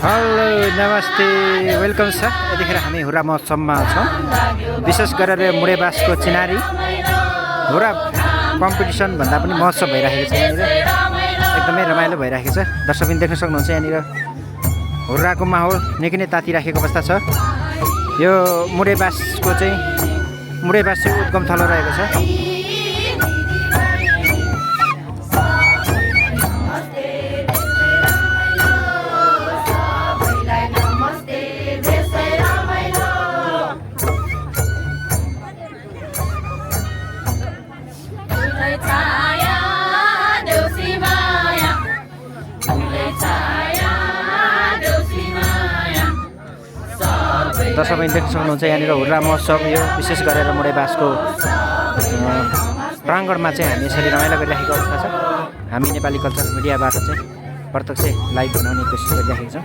Hello नमस्ते welcome छ। यतिखेर हामी हुरा महोत्सवमा छौँ। विशेष गरेर मुडे बाँसको चिनारी हुरा कम्पिटिसन भन्दा पनि महोत्सव भइरहेको छ। यहाँनिर एकदमै रमाइलो भइरहेको छ। दर्शकबिन देख्न सक्नुहुन्छ यहाँनिर हुर्राको माहौल निकै नै तातिराखेको अवस्था छ। यो मुडे बाँसको चाहिँ उद्गम थलो रहेको छ। दर्शकबिन देख्न सक्नुहुन्छ यहाँनिर हुर्रा महोत्सव यो विशेष गरेर मुडे बाँसको प्राङ्गणमा चाहिँ हामी यसरी रमाइलो गरिरहेको अवस्था छ। हामी नेपाली कल्चर मिडियाबाट चाहिँ प्रत्यक्ष लाइभ बनाउने कोसिस गरिरहेका छौँ।